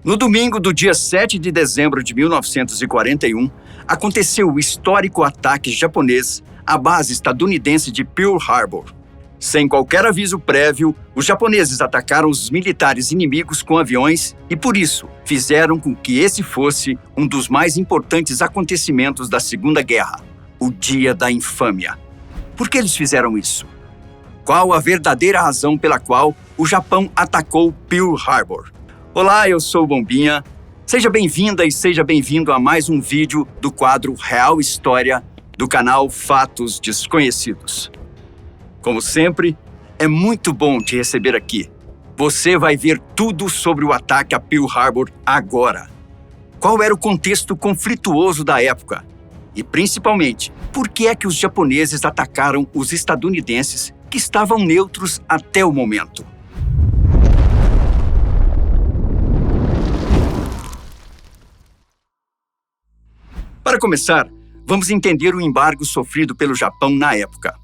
No domingo do dia 7 de dezembro de 1941, aconteceu o histórico ataque japonês à base estadunidense de Pearl Harbor. Sem qualquer aviso prévio, os japoneses atacaram os militares inimigos com aviões e, por isso, fizeram com que esse fosse um dos mais importantes acontecimentos da Segunda Guerra, o Dia da Infâmia. Por que eles fizeram isso? Qual a verdadeira razão pela qual o Japão atacou Pearl Harbor? Olá, eu sou o Bombinha. Seja bem-vinda e seja bem-vindo a mais um vídeo do quadro Real História do canal Fatos Desconhecidos. Como sempre, é muito bom te receber aqui. Você vai ver tudo sobre o ataque a Pearl Harbor agora. Qual era o contexto conflituoso da época? E, principalmente, por que é que os japoneses atacaram os estadunidenses que estavam neutros até o momento? Para começar, vamos entender o embargo sofrido pelo Japão na época.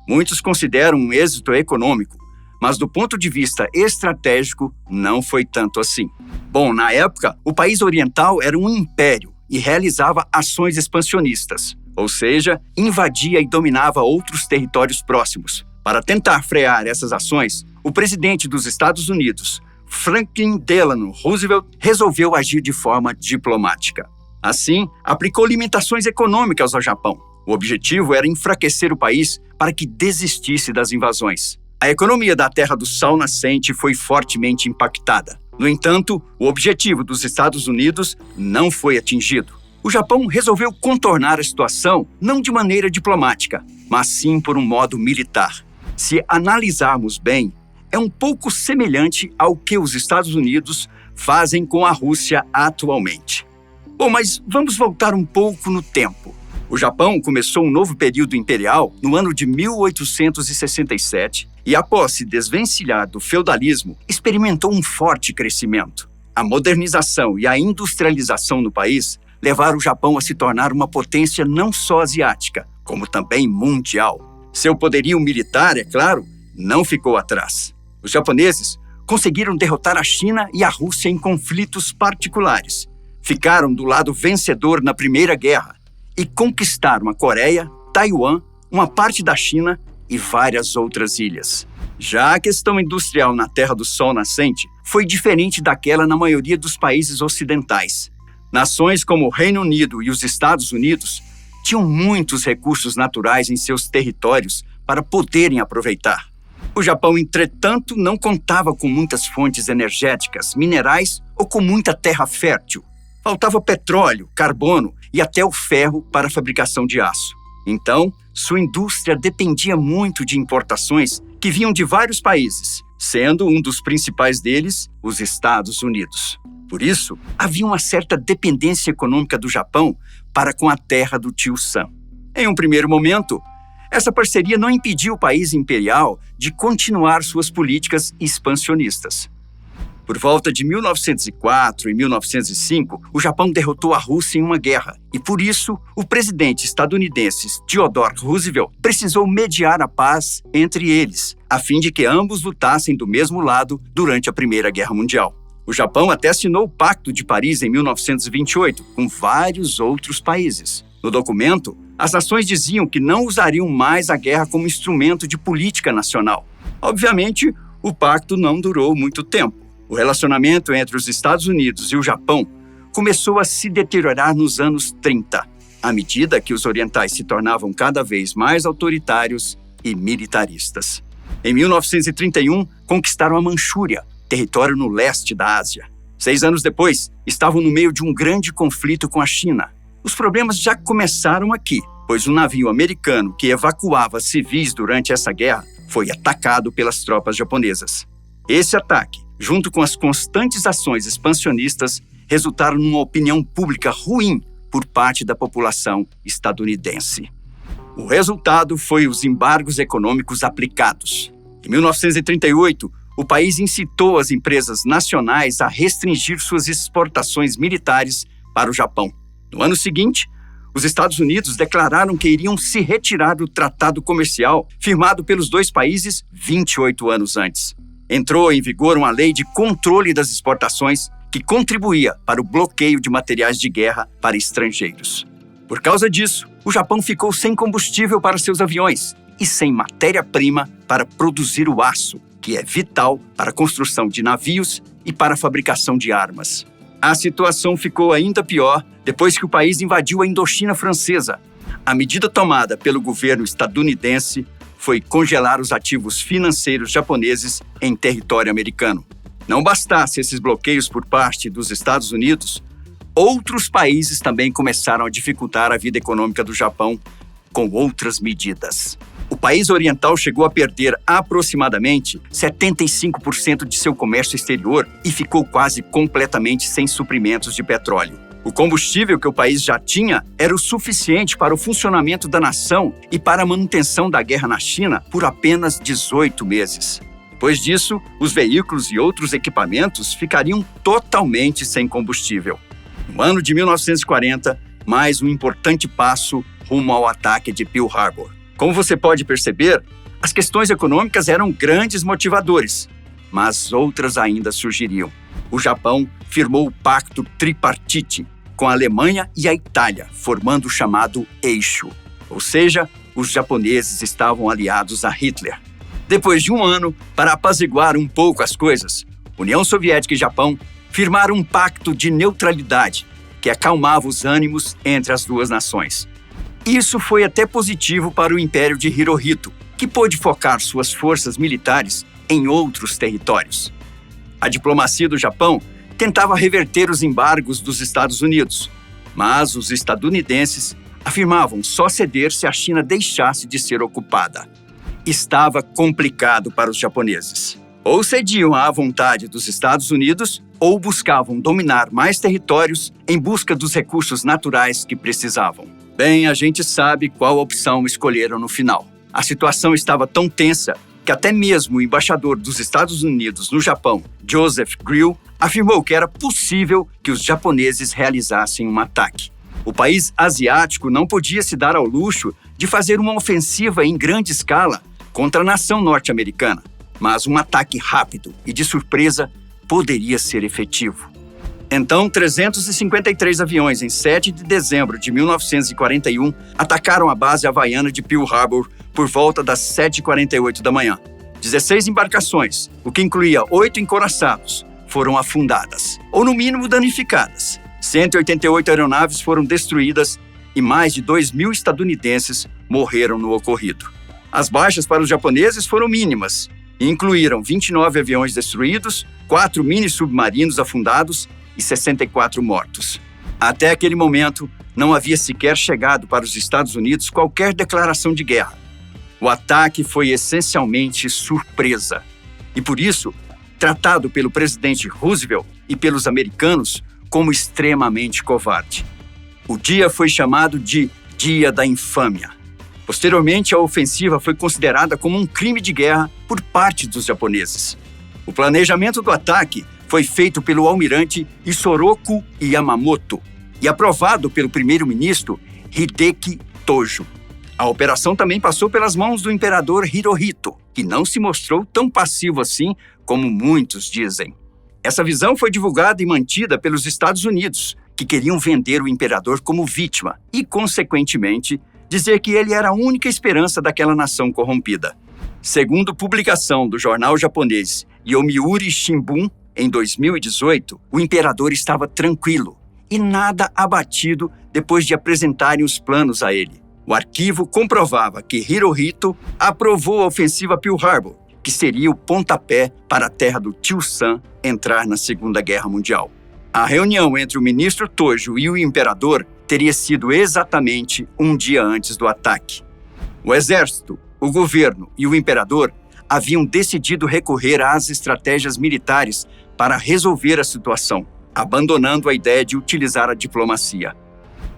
Muitos consideram um êxito econômico, mas do ponto de vista estratégico, não foi tanto assim. Bom, na época, o país oriental era um império e realizava ações expansionistas, ou seja, invadia e dominava outros territórios próximos. Para tentar frear essas ações, o presidente dos Estados Unidos, Franklin Delano Roosevelt, resolveu agir de forma diplomática. Assim, aplicou limitações econômicas ao Japão. O objetivo era enfraquecer o país para que desistisse das invasões. A economia da Terra do Sol Nascente foi fortemente impactada. No entanto, o objetivo dos Estados Unidos não foi atingido. O Japão resolveu contornar a situação não de maneira diplomática, mas sim por um modo militar. Se analisarmos bem, é um pouco semelhante ao que os Estados Unidos fazem com a Rússia atualmente. Bom, mas vamos voltar um pouco no tempo. O Japão começou um novo período imperial no ano de 1867 e, após se desvencilhar do feudalismo, experimentou um forte crescimento. A modernização e a industrialização no país levaram o Japão a se tornar uma potência não só asiática, como também mundial. Seu poderio militar, é claro, não ficou atrás. Os japoneses conseguiram derrotar a China e a Rússia em conflitos particulares. Ficaram do lado vencedor na Primeira Guerra e conquistaram a Coreia, Taiwan, uma parte da China e várias outras ilhas. Já a questão industrial na Terra do Sol Nascente foi diferente daquela na maioria dos países ocidentais. Nações como o Reino Unido e os Estados Unidos tinham muitos recursos naturais em seus territórios para poderem aproveitar. O Japão, entretanto, não contava com muitas fontes energéticas, minerais ou com muita terra fértil. Faltava petróleo, carbono e até o ferro para a fabricação de aço. Então, sua indústria dependia muito de importações que vinham de vários países, sendo um dos principais deles os Estados Unidos. Por isso, havia uma certa dependência econômica do Japão para com a terra do tio Sam. Em um primeiro momento, essa parceria não impediu o país imperial de continuar suas políticas expansionistas. Por volta de 1904 e 1905, o Japão derrotou a Rússia em uma guerra e, por isso, o presidente estadunidense Theodore Roosevelt precisou mediar a paz entre eles, a fim de que ambos lutassem do mesmo lado durante a Primeira Guerra Mundial. O Japão até assinou o Pacto de Paris em 1928, com vários outros países. No documento, as nações diziam que não usariam mais a guerra como instrumento de política nacional. Obviamente, o pacto não durou muito tempo. O relacionamento entre os Estados Unidos e o Japão começou a se deteriorar nos anos 30, à medida que os orientais se tornavam cada vez mais autoritários e militaristas. Em 1931, conquistaram a Manchúria, território no leste da Ásia. 6 anos depois, estavam no meio de um grande conflito com a China. Os problemas já começaram aqui, pois um navio americano que evacuava civis durante essa guerra foi atacado pelas tropas japonesas. Esse ataque, junto com as constantes ações expansionistas, resultaram numa opinião pública ruim por parte da população estadunidense. O resultado foi os embargos econômicos aplicados. Em 1938, o país incitou as empresas nacionais a restringir suas exportações militares para o Japão. No ano seguinte, os Estados Unidos declararam que iriam se retirar do tratado comercial firmado pelos dois países 28 anos antes. Entrou em vigor uma lei de controle das exportações que contribuía para o bloqueio de materiais de guerra para estrangeiros. Por causa disso, o Japão ficou sem combustível para seus aviões e sem matéria-prima para produzir o aço, que é vital para a construção de navios e para a fabricação de armas. A situação ficou ainda pior depois que o país invadiu a Indochina francesa. A medida tomada pelo governo estadunidense foi congelar os ativos financeiros japoneses em território americano. Não bastasse esses bloqueios por parte dos Estados Unidos, outros países também começaram a dificultar a vida econômica do Japão com outras medidas. O país oriental chegou a perder aproximadamente 75% de seu comércio exterior e ficou quase completamente sem suprimentos de petróleo. O combustível que o país já tinha era o suficiente para o funcionamento da nação e para a manutenção da guerra na China por apenas 18 meses. Depois disso, os veículos e outros equipamentos ficariam totalmente sem combustível. No ano de 1940, mais um importante passo rumo ao ataque de Pearl Harbor. Como você pode perceber, as questões econômicas eram grandes motivadores, mas outras ainda surgiriam. O Japão firmou o Pacto Tripartite com a Alemanha e a Itália, formando o chamado Eixo. Ou seja, os japoneses estavam aliados a Hitler. Depois de um ano, para apaziguar um pouco as coisas, União Soviética e Japão firmaram um pacto de neutralidade que acalmava os ânimos entre as duas nações. Isso foi até positivo para o Império de Hirohito, que pôde focar suas forças militares em outros territórios. A diplomacia do Japão tentava reverter os embargos dos Estados Unidos, mas os estadunidenses afirmavam só ceder se a China deixasse de ser ocupada. Estava complicado para os japoneses. Ou cediam à vontade dos Estados Unidos ou buscavam dominar mais territórios em busca dos recursos naturais que precisavam. Bem, a gente sabe qual opção escolheram no final. A situação estava tão tensa que até mesmo o embaixador dos Estados Unidos no Japão, Joseph Grew, afirmou que era possível que os japoneses realizassem um ataque. O país asiático não podia se dar ao luxo de fazer uma ofensiva em grande escala contra a nação norte-americana, mas um ataque rápido e de surpresa poderia ser efetivo. Então, 353 aviões, em 7 de dezembro de 1941, atacaram a base havaiana de Pearl Harbor por volta das 7h48 da manhã. 16 embarcações, o que incluía 8 encouraçados, foram afundadas, ou no mínimo danificadas. 188 aeronaves foram destruídas e mais de 2.000 estadunidenses morreram no ocorrido. As baixas para os japoneses foram mínimas e incluíram 29 aviões destruídos, 4 mini-submarinos afundados e 64 mortos. Até aquele momento, não havia sequer chegado para os Estados Unidos qualquer declaração de guerra. O ataque foi essencialmente surpresa e, por isso, tratado pelo presidente Roosevelt e pelos americanos como extremamente covarde. O dia foi chamado de Dia da Infâmia. Posteriormente, a ofensiva foi considerada como um crime de guerra por parte dos japoneses. O planejamento do ataque foi feito pelo almirante Isoroku Yamamoto e aprovado pelo primeiro-ministro Hideki Tojo. A operação também passou pelas mãos do imperador Hirohito, que não se mostrou tão passivo assim como muitos dizem. Essa visão foi divulgada e mantida pelos Estados Unidos, que queriam vender o imperador como vítima e, consequentemente, dizer que ele era a única esperança daquela nação corrompida. Segundo publicação do jornal japonês Yomiuri Shimbun, em 2018, o imperador estava tranquilo e nada abatido depois de apresentarem os planos a ele. O arquivo comprovava que Hirohito aprovou a ofensiva Pearl Harbor, que seria o pontapé para a terra do Tio Sam entrar na Segunda Guerra Mundial. A reunião entre o ministro Tojo e o imperador teria sido exatamente um dia antes do ataque. O exército, o governo e o imperador haviam decidido recorrer às estratégias militares para resolver a situação, abandonando a ideia de utilizar a diplomacia.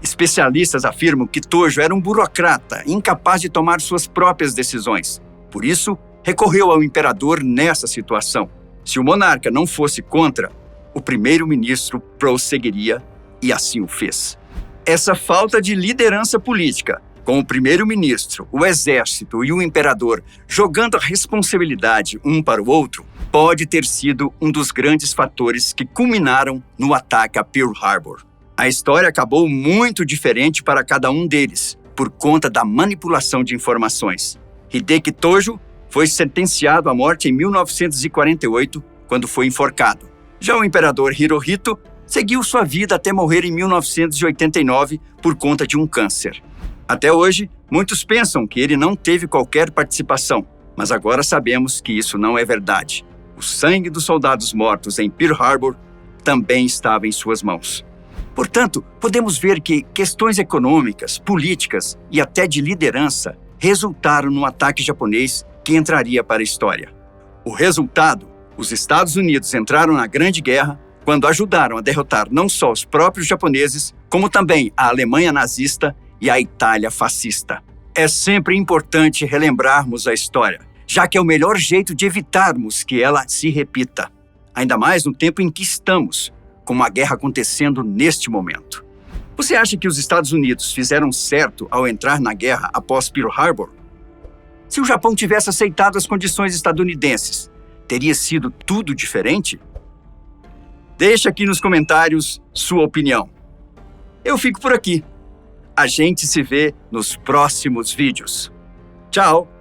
Especialistas afirmam que Tojo era um burocrata, incapaz de tomar suas próprias decisões. Por isso, recorreu ao imperador nessa situação. Se o monarca não fosse contra, o primeiro-ministro prosseguiria e assim o fez. Essa falta de liderança política Com o primeiro-ministro, o exército e o imperador jogando a responsabilidade um para o outro, pode ter sido um dos grandes fatores que culminaram no ataque a Pearl Harbor. A história acabou muito diferente para cada um deles, por conta da manipulação de informações. Hideki Tojo foi sentenciado à morte em 1948, quando foi enforcado. Já o imperador Hirohito seguiu sua vida até morrer em 1989 por conta de um câncer. Até hoje, muitos pensam que ele não teve qualquer participação, mas agora sabemos que isso não é verdade. O sangue dos soldados mortos em Pearl Harbor também estava em suas mãos. Portanto, podemos ver que questões econômicas, políticas e até de liderança resultaram no ataque japonês que entraria para a história. O resultado, os Estados Unidos entraram na Grande Guerra quando ajudaram a derrotar não só os próprios japoneses, como também a Alemanha nazista e a Itália fascista. É sempre importante relembrarmos a história, já que é o melhor jeito de evitarmos que ela se repita. Ainda mais no tempo em que estamos, com uma guerra acontecendo neste momento. Você acha que os Estados Unidos fizeram certo ao entrar na guerra após Pearl Harbor? Se o Japão tivesse aceitado as condições estadunidenses, teria sido tudo diferente? Deixe aqui nos comentários sua opinião. Eu fico por aqui. A gente se vê nos próximos vídeos. Tchau!